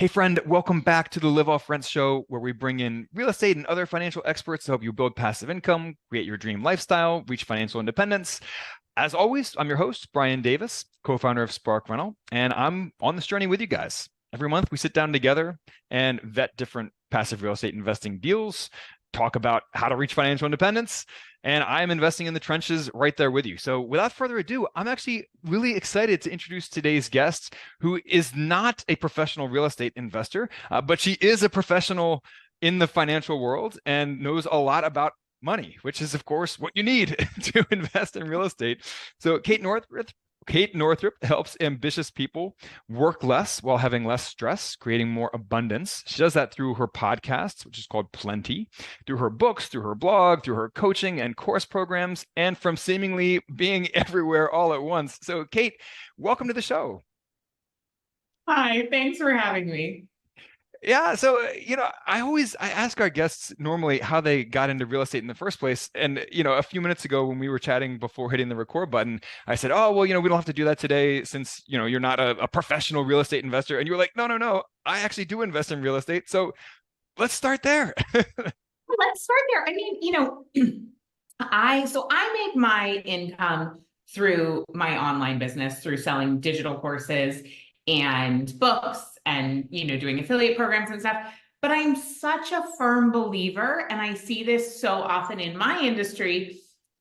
Hey, friend, welcome back to the Live Off Rent show, where we bring in real estate and other financial experts to help you build passive income, create your dream lifestyle, reach financial independence. As always, I'm your host, Brian Davis, co-founder of Spark Rental, and I'm on this journey with you guys. Every month, we sit down together and vet different passive real estate investing deals, talk about how to reach financial independence, and I'm investing in the trenches right there with you. So without further ado, I'm actually really excited to introduce today's guest, who is not a professional real estate investor, but she is a professional in the financial world and knows a lot about money, which is, of course, what you need to invest in real estate. So Kate Northrup helps ambitious people work less while having less stress, creating more abundance. She does that through her podcast, which is called Plenty, through her books, through her blog, through her coaching and course programs, and from seemingly being everywhere all at once. So, Kate, welcome to the show. Hi, thanks for having me. Yeah, so I ask our guests normally how they got into real estate in the first place. And a few minutes ago when we were chatting before hitting the record button, I said, "Oh, well, we don't have to do that today since you're not a professional real estate investor." And you were like, "No, no, no, I actually do invest in real estate." So let's start there. Let's start there. I mean, I make my income through my online business, through selling digital courses and books and, doing affiliate programs and stuff. But I'm such a firm believer, and I see this so often in my industry,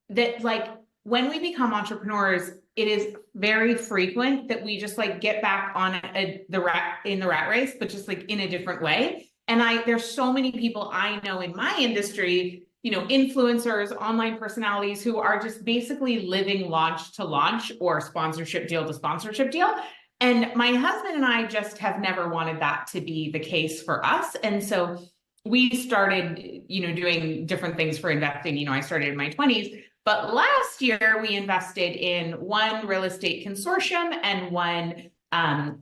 that like when we become entrepreneurs, it is very frequent that we just like get back on the rat race, but just like in a different way. And there's so many people I know in my industry, influencers, online personalities who are just basically living launch to launch or sponsorship deal to sponsorship deal. And my husband and I just have never wanted that to be the case for us. And so we started, doing different things for investing. I started in my 20s, but last year we invested in one real estate consortium and one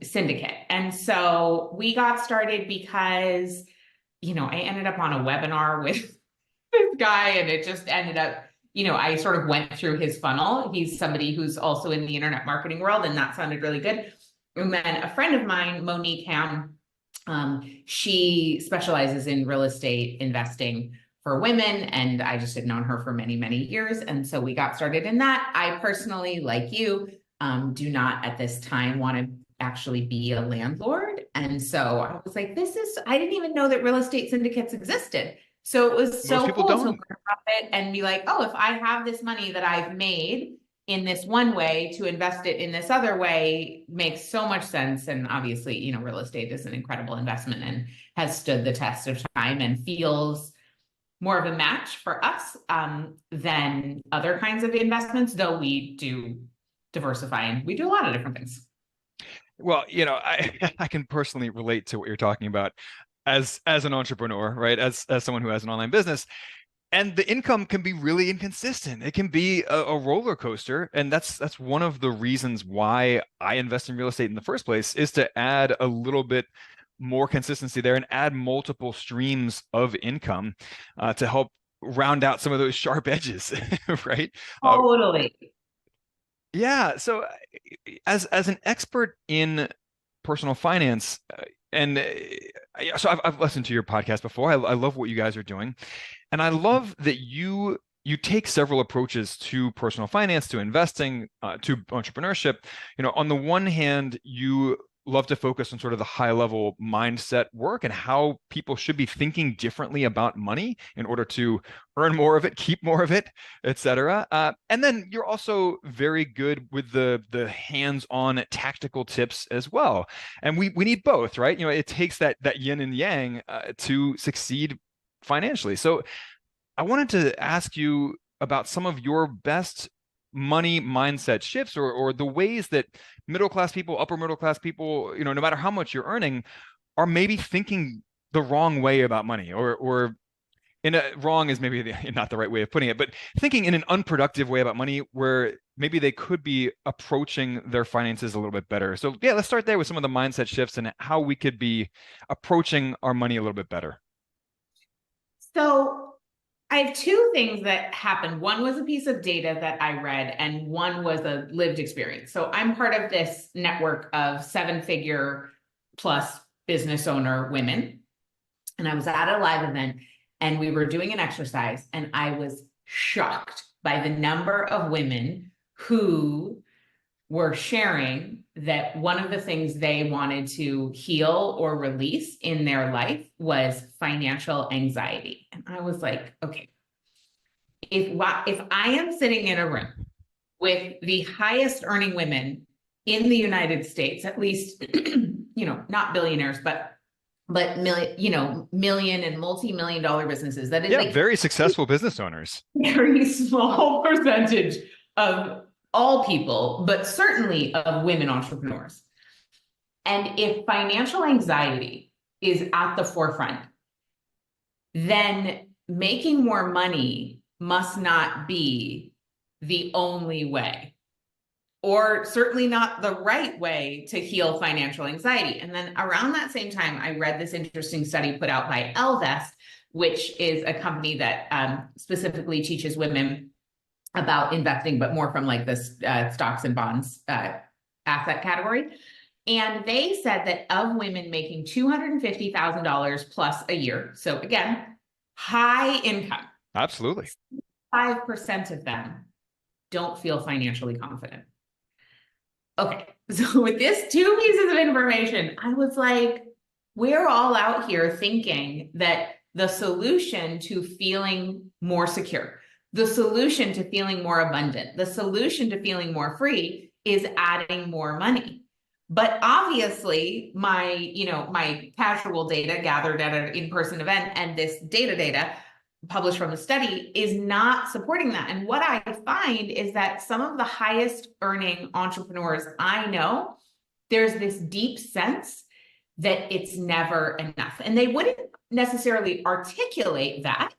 syndicate. And so we got started because, I ended up on a webinar with this guy, and it just ended up, I sort of went through his funnel. He's somebody who's also in the internet marketing world, and that sounded really good. And then a friend of mine, Monique Ham, she specializes in real estate investing for women, and I just had known her for many, many years. And so we got started in that. I personally, like you, do not at this time want to actually be a landlord. And so I was like, I didn't even know that real estate syndicates existed. So it was so cool to learn about it and be like, oh, if I have this money that I've made in this one way to invest it in this other way makes so much sense. And obviously, real estate is an incredible investment and has stood the test of time and feels more of a match for us than other kinds of investments, though we do diversify and we do a lot of different things. Well, I can personally relate to what you're talking about as an entrepreneur, right? As someone who has an online business. And the income can be really inconsistent. It can be a roller coaster. And that's one of the reasons why I invest in real estate in the first place, is to add a little bit more consistency there and add multiple streams of income to help round out some of those sharp edges, right? Totally. Yeah. So as an expert in personal finance, so I've listened to your podcast before. I love what you guys are doing. And I love that you take several approaches to personal finance, to investing, to entrepreneurship. On the one hand, you love to focus on sort of the high level mindset work and how people should be thinking differently about money in order to earn more of it, keep more of it, etc. And then you're also very good with the hands-on tactical tips as well. And we need both, right? It takes that yin and yang to succeed financially. So I wanted to ask you about some of your best money mindset shifts, or the ways that middle class people, upper middle class people, no matter how much you're earning, are maybe thinking the wrong way about money, or wrong is maybe not the right way of putting it, but thinking in an unproductive way about money where maybe they could be approaching their finances a little bit better. So yeah, let's start there with some of the mindset shifts and how we could be approaching our money a little bit better. So I have two things that happened. One was a piece of data that I read, and one was a lived experience. So I'm part of this network of 7-figure plus business owner women. And I was at a live event and we were doing an exercise, and I was shocked by the number of women who were sharing that one of the things they wanted to heal or release in their life was financial anxiety. And I was like, okay, if I am sitting in a room with the highest earning women in the United States, at least, not billionaires, but million and multi-million dollar businesses, that is Yeah, like very successful business owners. very small percentage of all people, but certainly of women entrepreneurs. And if financial anxiety is at the forefront, then making more money must not be the only way, or certainly not the right way to heal financial anxiety. And then around that same time, I read this interesting study put out by Ellevest, which is a company that specifically teaches women about investing, but more from like this stocks and bonds asset category. And they said that of women making $250,000 plus a year, so again, high income, Absolutely. 5% of them don't feel financially confident. Okay, so with this two pieces of information, I was like, we're all out here thinking that the solution to feeling more secure, the solution to feeling more abundant, the solution to feeling more free is adding more money. But obviously, my casual data gathered at an in-person event and this data published from the study is not supporting that. And what I find is that some of the highest earning entrepreneurs I know, there's this deep sense that it's never enough. And they wouldn't necessarily articulate that,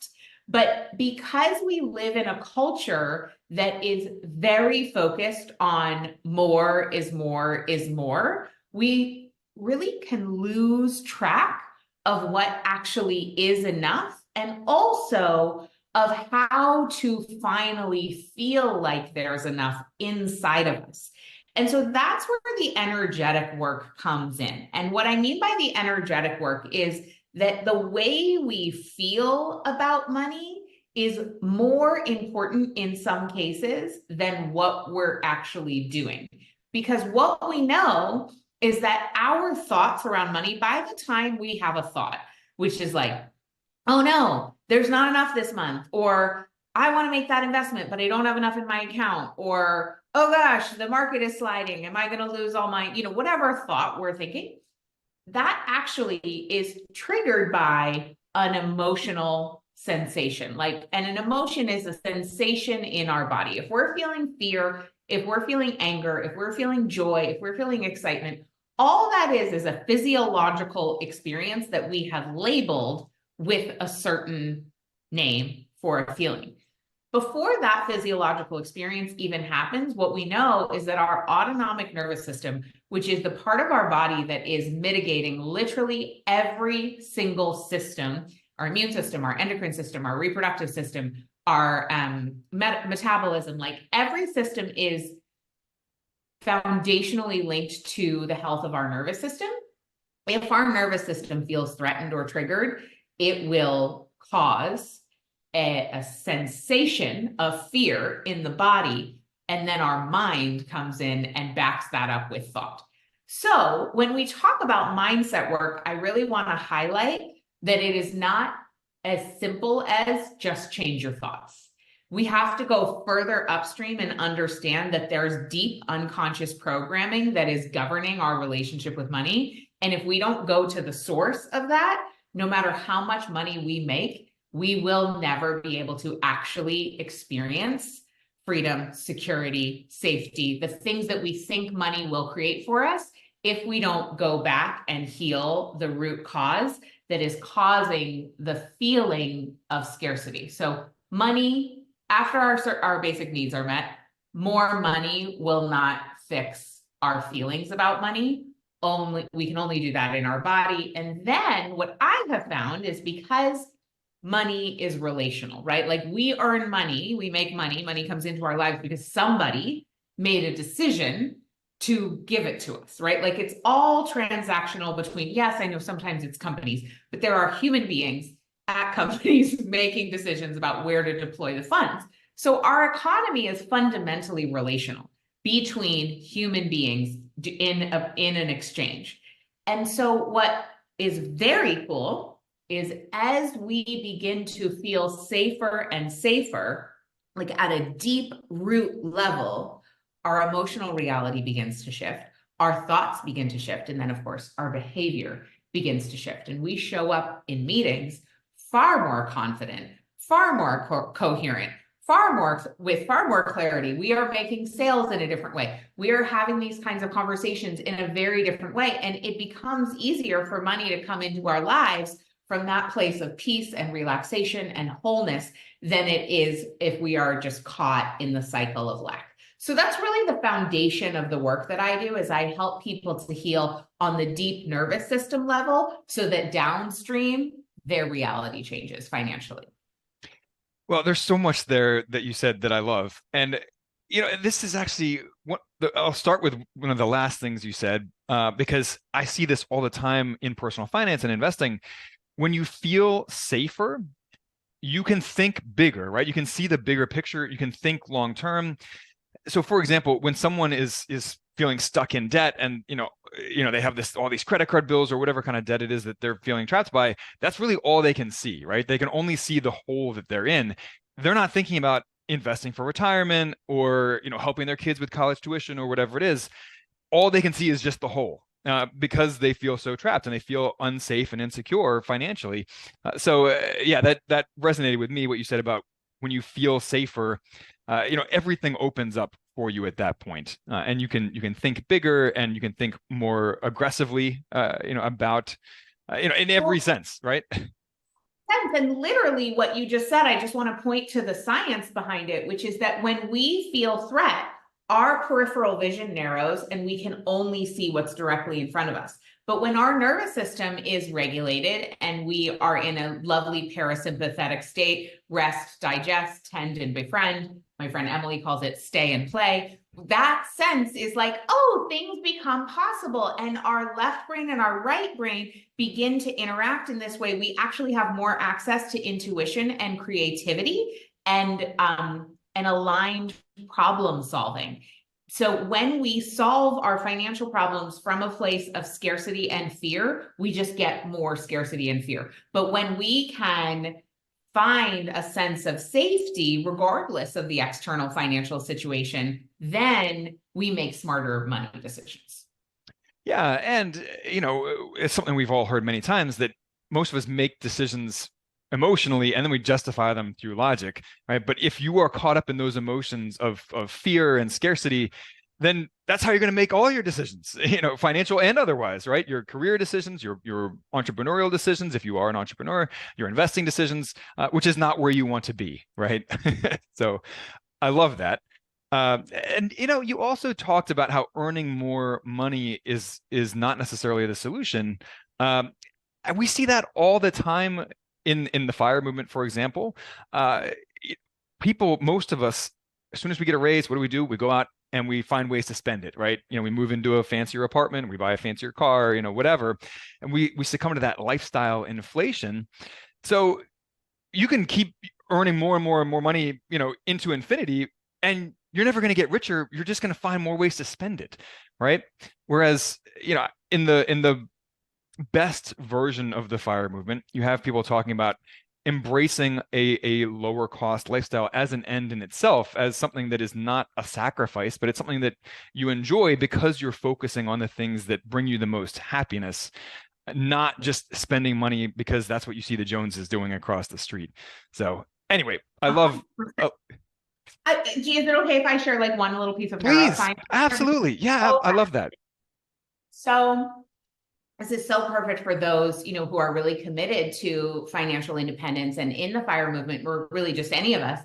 but because we live in a culture that is very focused on more is more is more, we really can lose track of what actually is enough, and also of how to finally feel like there's enough inside of us. And so that's where the energetic work comes in. And what I mean by the energetic work is that the way we feel about money is more important in some cases than what we're actually doing. Because what we know is that our thoughts around money, by the time we have a thought, which is like, oh no, there's not enough this month, or I want to make that investment, but I don't have enough in my account, or oh gosh, the market is sliding. Am I going to lose all my, whatever thought we're thinking, that actually is triggered by an emotional sensation. And an emotion is a sensation in our body. If we're feeling fear, if we're feeling anger, if we're feeling joy, if we're feeling excitement, all that is a physiological experience that we have labeled with a certain name for a feeling. Before that physiological experience even happens, what we know is that our autonomic nervous system, which is the part of our body that is mitigating literally every single system, our immune system, our endocrine system, our reproductive system, our metabolism, like every system is foundationally linked to the health of our nervous system. If our nervous system feels threatened or triggered, it will cause a sensation of fear in the body, and then our mind comes in and backs that up with thought. So when we talk about mindset work, I really want to highlight that it is not as simple as just change your thoughts. We have to go further upstream and understand that there's deep unconscious programming that is governing our relationship with money. And if we don't go to the source of that, no matter how much money we make, we will never be able to actually experience freedom, security, safety, the things that we think money will create for us if we don't go back and heal the root cause that is causing the feeling of scarcity. So money, after our basic needs are met, more money will not fix our feelings about money. We can only do that in our body. And then what I have found is, because money is relational, right? Like we earn money, we make money, money comes into our lives because somebody made a decision to give it to us, right? Like it's all transactional between, yes, I know sometimes it's companies, but there are human beings at companies making decisions about where to deploy the funds. So our economy is fundamentally relational between human beings in an exchange. And so what is very cool is as we begin to feel safer and safer, like at a deep root level, our emotional reality begins to shift, our thoughts begin to shift, and then of course our behavior begins to shift. And we show up in meetings far more confident, far more coherent, with far more clarity. We are making sales in a different way. We are having these kinds of conversations in a very different way. And it becomes easier for money to come into our lives from that place of peace and relaxation and wholeness than it is if we are just caught in the cycle of lack. So that's really the foundation of the work that I do, is I help people to heal on the deep nervous system level so that downstream their reality changes financially. Well, there's so much there that you said that I love. And, this is actually I'll start with one of the last things you said, because I see this all the time in personal finance and investing. When you feel safer, you can think bigger, right? You can see the bigger picture. You can think long term. So, for example, when someone is feeling stuck in debt, and they have all these credit card bills or whatever kind of debt it is that they're feeling trapped by, that's really all they can see, right? They can only see the hole that they're in. They're not thinking about investing for retirement or helping their kids with college tuition or whatever it is. All they can see is just the hole. Because they feel so trapped and they feel unsafe and insecure financially. Yeah, that resonated with me, what you said about when you feel safer, everything opens up for you at that point, and you can think bigger and you can think more aggressively, about, in every sense, right? And literally what you just said, I just want to point to the science behind it, which is that when we feel threat, our peripheral vision narrows and we can only see what's directly in front of us. But when our nervous system is regulated and we are in a lovely parasympathetic state, rest, digest, tend, and befriend, my friend Emily calls it stay and play, that sense is like, oh, things become possible. And our left brain and our right brain begin to interact in this way. We actually have more access to intuition and creativity and aligned problem solving. So when we solve our financial problems from a place of scarcity and fear, we just get more scarcity and fear. But when we can find a sense of safety, regardless of the external financial situation, then we make smarter money decisions. Yeah, and it's something we've all heard many times, that most of us make decisions emotionally and then we justify them through logic, right? But if you are caught up in those emotions of fear and scarcity, then that's how you're going to make all your decisions, financial and otherwise, right? Your career decisions, your entrepreneurial decisions, if you are an entrepreneur, your investing decisions, which is not where you want to be, right? So I love that. And you also talked about how earning more money is not necessarily the solution. And we see that all the time in the FIRE movement, for example. Most of us, as soon as we get a raise, what do? We go out and we find ways to spend it, right? We move into a fancier apartment, we buy a fancier car, whatever, and we succumb to that lifestyle inflation. So you can keep earning more and more and more money, into infinity, and you're never going to get richer. You're just going to find more ways to spend it, right? Whereas, in the best version of the FIRE movement, you have people talking about embracing a lower cost lifestyle as an end in itself, as something that is not a sacrifice, but it's something that you enjoy because you're focusing on the things that bring you the most happiness, not just spending money because that's what you see the Joneses doing across the street. So anyway, I love. G, is it okay if I share like one little piece of Please, neuroscience? absolutely. Yeah, I love that. So this is so perfect for those, who are really committed to financial independence and in the FIRE movement, or really just any of us,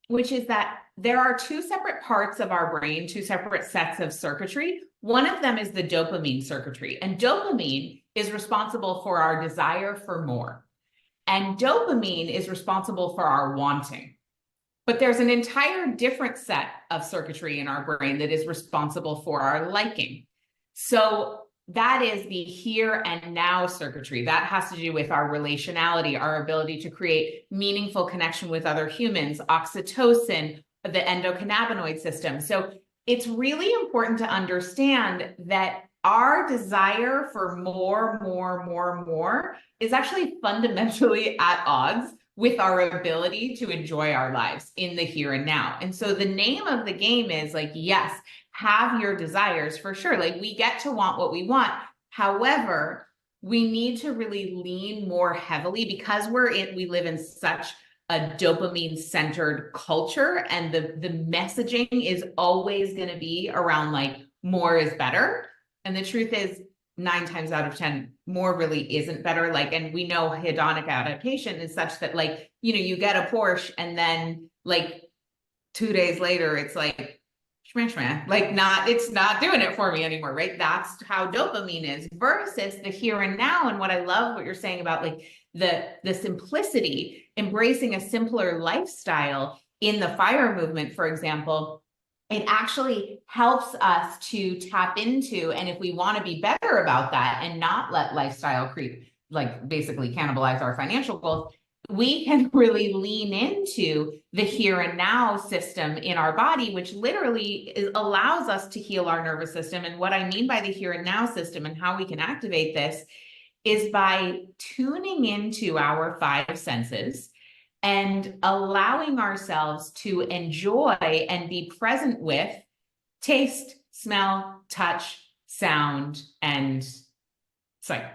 which is that there are two separate parts of our brain, two separate sets of circuitry. One of them is the dopamine circuitry, and dopamine is responsible for our desire for more. And dopamine is responsible for our wanting. But there's an entire different set of circuitry in our brain that is responsible for our liking. So that is the here and now circuitry. That has to do with our relationality, our ability to create meaningful connection with other humans, oxytocin, the endocannabinoid system. So it's really important to understand that our desire for more is actually fundamentally at odds with our ability to enjoy our lives in the here and now. And so the name of the game is like, yes, have your desires for sure. Like we get to want what we want. However, we need to really lean more heavily because we live in such a dopamine centered culture, and the messaging is always going to be around like more is better. And the truth is 9 times out of 10, more really isn't better. Like, and we know hedonic adaptation is such that like, you get a Porsche and then like 2 days later, it's like, like it's not doing it for me anymore, right? That's how dopamine is versus the here and now. And what I love what you're saying about like the simplicity, embracing a simpler lifestyle in the FIRE movement, for example, it actually helps us to tap into, and if we want to be better about that and not let lifestyle creep, like basically cannibalize our financial goals, we can really lean into the here and now system in our body, which literally allows us to heal our nervous system. And what I mean by the here and now system and how we can activate this is by tuning into our 5 senses and allowing ourselves to enjoy and be present with taste, smell, touch, sound, and sight.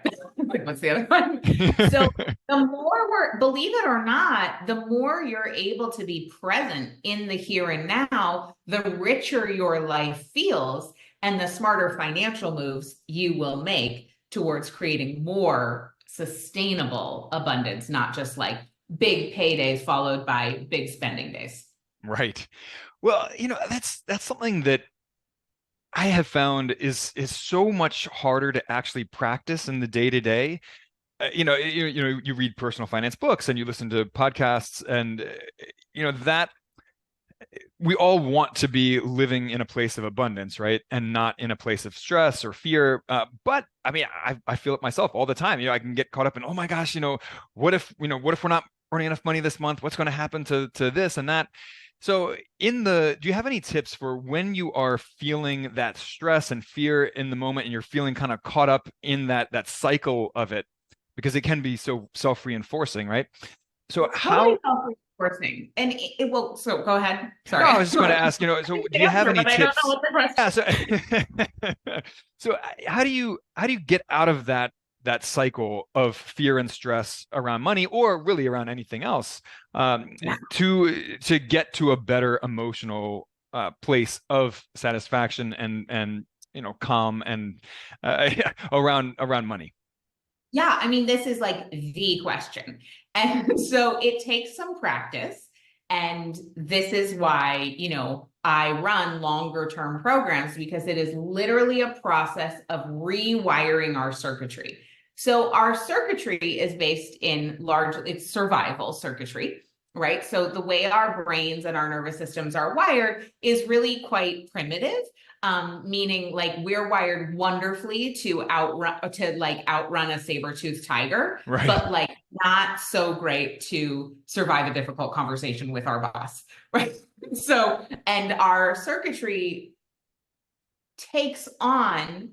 What's the other one? So the more believe it or not, the more you're able to be present in the here and now, the richer your life feels and the smarter financial moves you will make towards creating more sustainable abundance, not just like big paydays followed by big spending days. Right. Well, that's something that I have found is so much harder to actually practice in the day to day. You read personal finance books and you listen to podcasts, and that we all want to be living in a place of abundance, right? And not in a place of stress or fear. But I mean, I feel it myself all the time. I can get caught up in, oh my gosh, what if we're not earning enough money this month? What's going to happen to this and that? So do you have any tips for when you are feeling that stress and fear in the moment and you're feeling kind of caught up in that cycle of it? Because it can be so self-reinforcing, right? So it's totally self-reinforcing. And so go ahead. Sorry. No, I was just going to ask, so do you have any tips? I don't know what the question. Yeah, so how do you get out of that cycle of fear and stress around money, or really around anything else, to get to a better emotional place of satisfaction and calm and around money? Yeah, I mean, this is like the question. And so it takes some practice. And this is why, I run longer term programs, because it is literally a process of rewiring our circuitry. So our circuitry is based in it's survival circuitry, right? So the way our brains and our nervous systems are wired is really quite primitive. Meaning like we're wired wonderfully to outrun a saber-toothed tiger, Right. but like not so great to survive a difficult conversation with our boss, right? So, and our circuitry takes on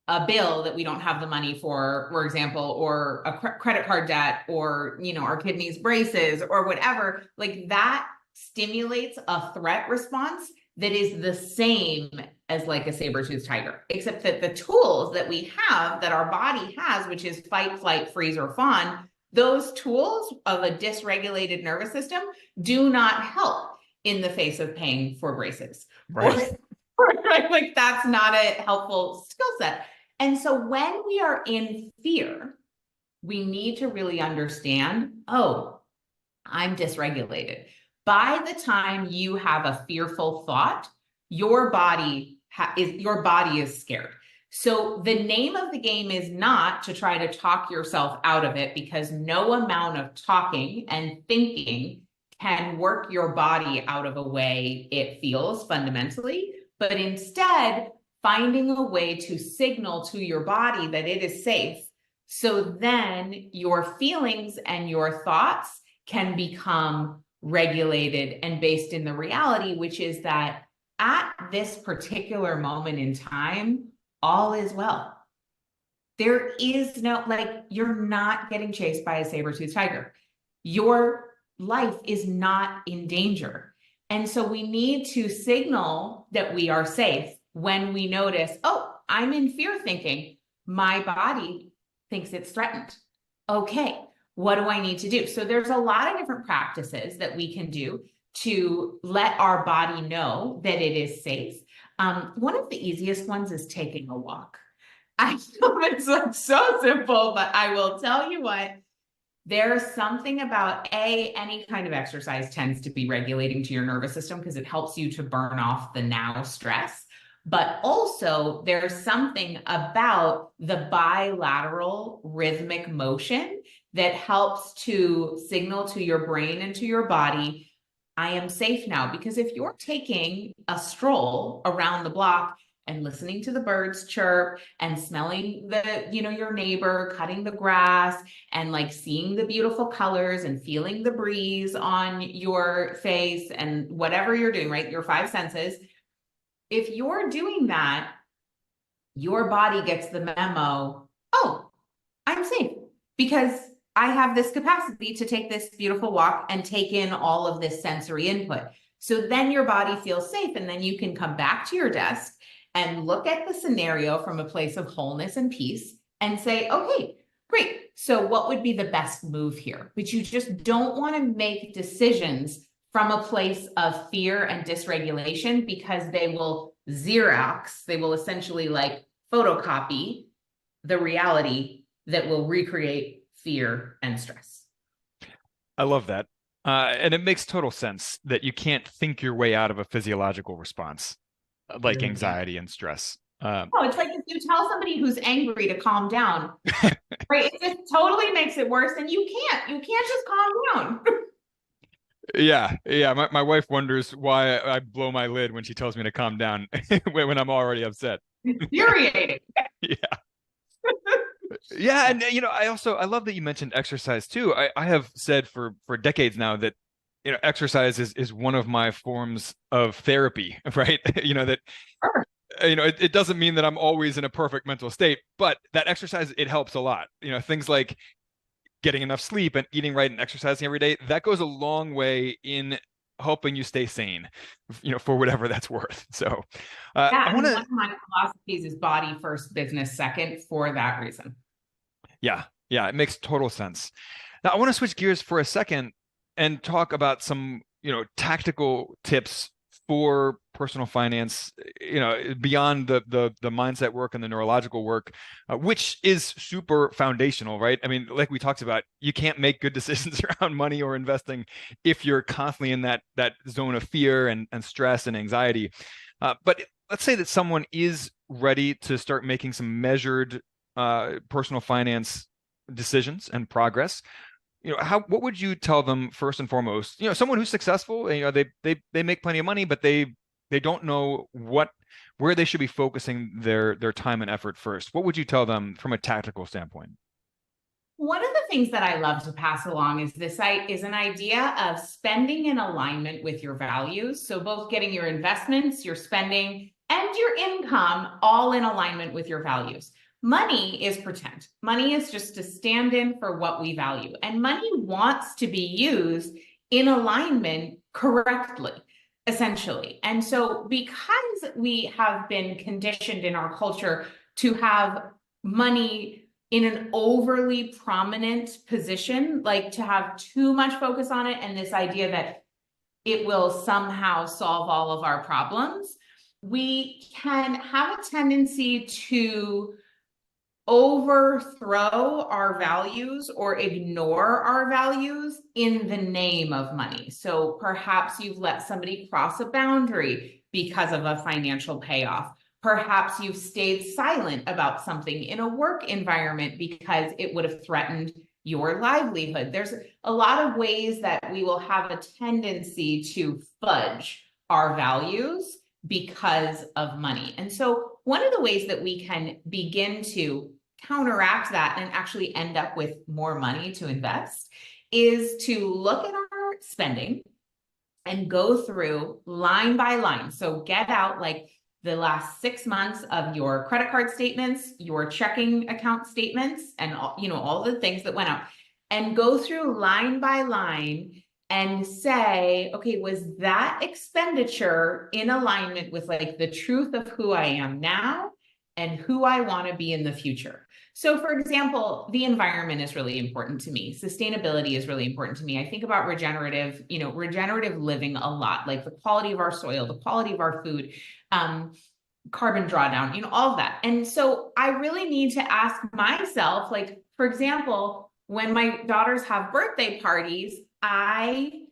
a bill that we don't have the money for example, or a credit card debt, or, our kidneys braces or whatever, like that stimulates a threat response that is the same as like a saber-toothed tiger, except that the tools that we have, that our body has, which is fight, flight, freeze, or fawn, those tools of a dysregulated nervous system do not help in the face of paying for braces. Right. Right? Like that's not a helpful skill set. And so when we are in fear, we need to really understand, oh, I'm dysregulated. By the time you have a fearful thought, your body is scared. So the name of the game is not to try to talk yourself out of it, because no amount of talking and thinking can work your body out of a way it feels fundamentally, but instead finding a way to signal to your body that it is safe. So then your feelings and your thoughts can become regulated and based in the reality, which is that at this particular moment in time, all is well. There is no, like, you're not getting chased by a saber-toothed tiger. Your life is not in danger. And so we need to signal that we are safe when we notice, oh, I'm in fear thinking. My body thinks it's threatened. Okay, what do I need to do? So there's a lot of different practices that we can do to let our body know that it is safe. One of the easiest ones is taking a walk. I know it's like so simple, but I will tell you what, there's something about any kind of exercise tends to be regulating to your nervous system because it helps you to burn off the now stress. But also there's something about the bilateral rhythmic motion that helps to signal to your brain and to your body, I am safe now. Because if you're taking a stroll around the block and listening to the birds chirp and smelling the, your neighbor cutting the grass and like seeing the beautiful colors and feeling the breeze on your face and whatever you're doing, right? Your five senses. If you're doing that, your body gets the memo, oh, I'm safe because I have this capacity to take this beautiful walk and take in all of this sensory input. So then your body feels safe, and then you can come back to your desk and look at the scenario from a place of wholeness and peace and say, okay, great. So what would be the best move here? But you just don't want to make decisions from a place of fear and dysregulation, because they will Xerox, they will essentially like photocopy the reality that will recreate fear and stress. I love that. And it makes total sense that you can't think your way out of a physiological response like anxiety and stress. Oh, it's like if you tell somebody who's angry to calm down, right? It just totally makes it worse, and you can't just calm down. Yeah. My wife wonders why I blow my lid when she tells me to calm down when I'm already upset. Infuriating. Yeah. Yeah, and I love that you mentioned exercise too. I have said for decades now that exercise is one of my forms of therapy, right? That Sure. it doesn't mean that I'm always in a perfect mental state, but that exercise, it helps a lot. Things like getting enough sleep and eating right and exercising every day, that goes a long way in helping you stay sane, for whatever that's worth. So I want one to of my philosophies is body first, business second, for that reason. Yeah, it makes total sense. Now I want to switch gears for a second and talk about some, tactical tips for personal finance, beyond the mindset work and the neurological work, which is super foundational, right? I mean, like we talked about, you can't make good decisions around money or investing if you're constantly in that zone of fear and stress and anxiety. But let's say that someone is ready to start making some measured personal finance decisions and progress. What would you tell them first and foremost? Someone who's successful, and, they make plenty of money, but they don't know where they should be focusing their time and effort first. What would you tell them from a tactical standpoint? One of the things that I love to pass along is an idea of spending in alignment with your values. So both getting your investments, your spending, and your income all in alignment with your values. Money is pretend. Money is just a stand-in for what we value. And money wants to be used in alignment correctly, essentially. And so because we have been conditioned in our culture to have money in an overly prominent position, like to have too much focus on it, and this idea that it will somehow solve all of our problems, we can have a tendency to overthrow our values or ignore our values in the name of money. So perhaps you've let somebody cross a boundary because of a financial payoff. Perhaps you've stayed silent about something in a work environment because it would have threatened your livelihood. There's a lot of ways that we will have a tendency to fudge our values because of money. And so one of the ways that we can begin to counteract that and actually end up with more money to invest is to look at our spending and go through line by line. So get out like the last 6 months of your credit card statements, your checking account statements, and all the things that went out, and go through line by line and say, okay, was that expenditure in alignment with like the truth of who I am now and who I want to be in the future? So for example, the environment is really important to me. Sustainability is really important to me. I think about regenerative living a lot, like the quality of our soil, the quality of our food, carbon drawdown, all of that. And so I really need to ask myself, like, for example, when my daughters have birthday parties, I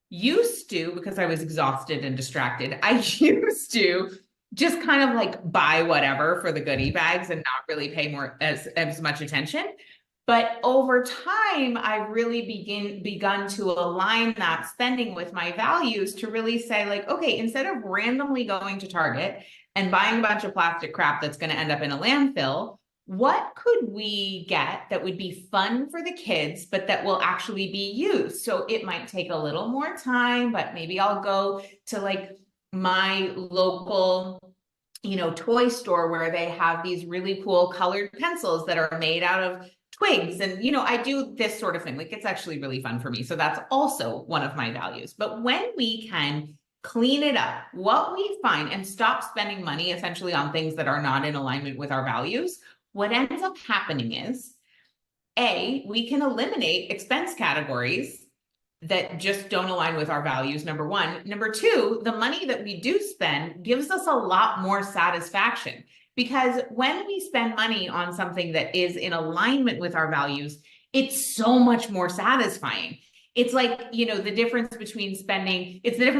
used to, because I was exhausted and distracted, I used to just kind of like buy whatever for the goodie bags and not really pay as much attention. But over time, I've really begun to align that spending with my values to really say like, okay, instead of randomly going to Target and buying a bunch of plastic crap that's going to end up in a landfill, what could we get that would be fun for the kids, but that will actually be used? So it might take a little more time, but maybe I'll go to like my local toy store where they have these really cool colored pencils that are made out of twigs. And, I do this sort of thing. Like it's actually really fun for me. So that's also one of my values. But when we can clean it up, what we find, and stop spending money essentially on things that are not in alignment with our values, what ends up happening is, we can eliminate expense categories that just don't align with our values, number one. Number two, the money that we do spend gives us a lot more satisfaction, because when we spend money on something that is in alignment with our values, it's so much more satisfying. It's like, the difference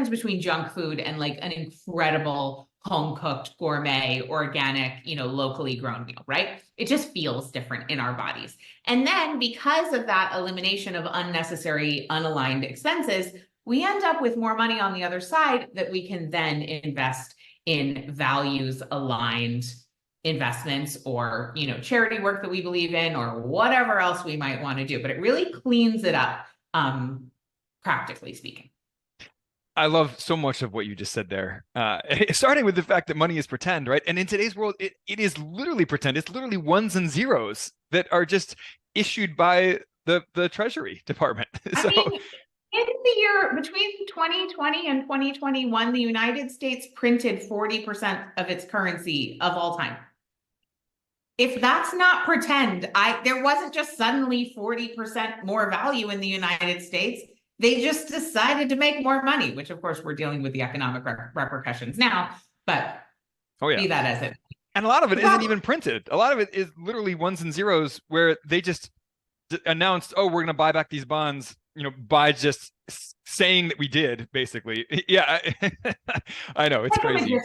between junk food and like an incredible home cooked gourmet, organic, locally grown meal, right? It just feels different in our bodies. And then because of that elimination of unnecessary, unaligned expenses, we end up with more money on the other side that we can then invest in values aligned investments or, charity work that we believe in or whatever else we might want to do. But it really cleans it up, practically speaking. I love so much of what you just said there. Starting with the fact that money is pretend, right? And in today's world, it is literally pretend. It's literally ones and zeros that are just issued by the Treasury Department. So, I mean, in the year between 2020 and 2021, the United States printed 40% of its currency of all time. If that's not pretend, there wasn't just suddenly 40% more value in the United States. They just decided to make more money, which of course we're dealing with the economic repercussions now, but be that as it. And a lot of it isn't even printed. A lot of it is literally ones and zeros where they just announced, oh, we're going to buy back these bonds, by just saying that we did, basically. Yeah, I know, it's crazy.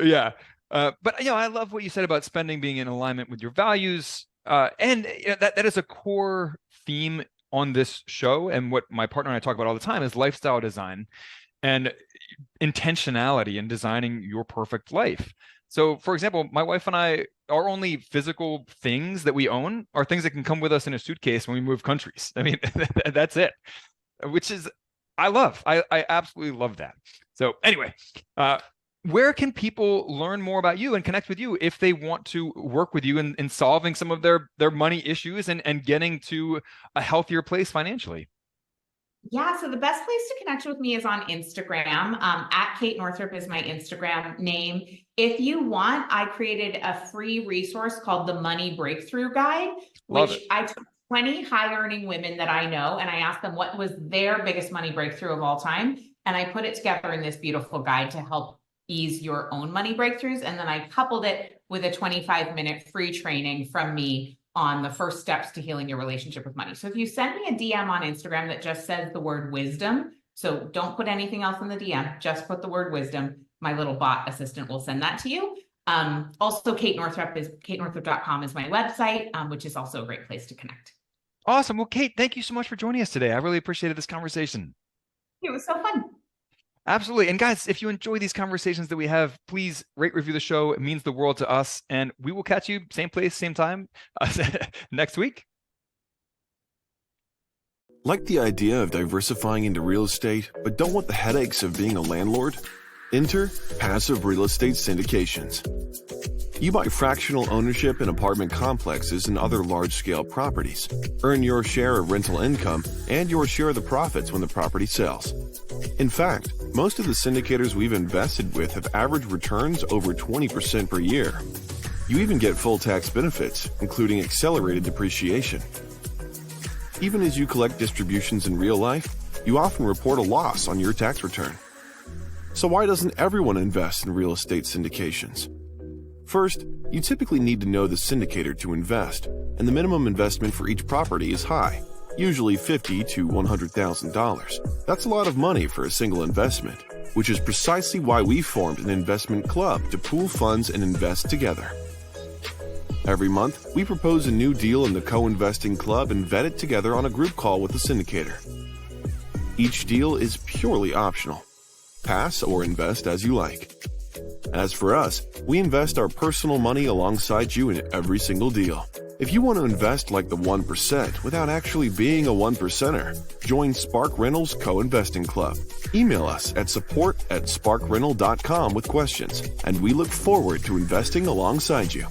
Yeah. But, I love what you said about spending being in alignment with your values. And that is a core theme on this show, and what my partner and I talk about all the time is lifestyle design and intentionality in designing your perfect life. So, for example, my wife and I, our only physical things that we own are things that can come with us in a suitcase when we move countries. I mean, that's it, which is, I love. I absolutely love that. So anyway, where can people learn more about you and connect with you if they want to work with you in solving some of their money issues and getting to a healthier place financially? Yeah, so the best place to connect with me is on Instagram. At Kate Northrup is my Instagram name. If you want, I created a free resource called the Money Breakthrough Guide, which I took 20 high-earning women that I know, and I asked them what was their biggest money breakthrough of all time. And I put it together in this beautiful guide to help ease your own money breakthroughs. And then I coupled it with a 25-minute free training from me on the first steps to healing your relationship with money. So if you send me a DM on Instagram that just says the word wisdom, so don't put anything else in the DM, just put the word wisdom, my little bot assistant will send that to you. Also, katenorthrup.com is my website, which is also a great place to connect. Awesome. Well, Kate, thank you so much for joining us today. I really appreciated this conversation. It was so fun. Absolutely. And guys, if you enjoy these conversations that we have, please rate, review the show. It means the world to us. And we will catch you same place, same time next week. Like the idea of diversifying into real estate, but don't want the headaches of being a landlord? Enter passive real estate syndications. You buy fractional ownership in apartment complexes and other large-scale properties. Earn your share of rental income and your share of the profits when the property sells. In fact, most of the syndicators we've invested with have averaged returns over 20% per year. You even get full tax benefits, including accelerated depreciation. Even as you collect distributions in real life, you often report a loss on your tax return. So why doesn't everyone invest in real estate syndications? First, you typically need to know the syndicator to invest, and the minimum investment for each property is high, usually $50,000 to $100,000. That's a lot of money for a single investment, which is precisely why we formed an investment club to pool funds and invest together. Every month, we propose a new deal in the co-investing club and vet it together on a group call with the syndicator. Each deal is purely optional. Pass or invest as you like. As for us, we invest our personal money alongside you in every single deal. If you want to invest like the 1% without actually being a 1%er, join Spark Rentals Co-Investing Club. Email us at support@sparkrental.com with questions, and we look forward to investing alongside you.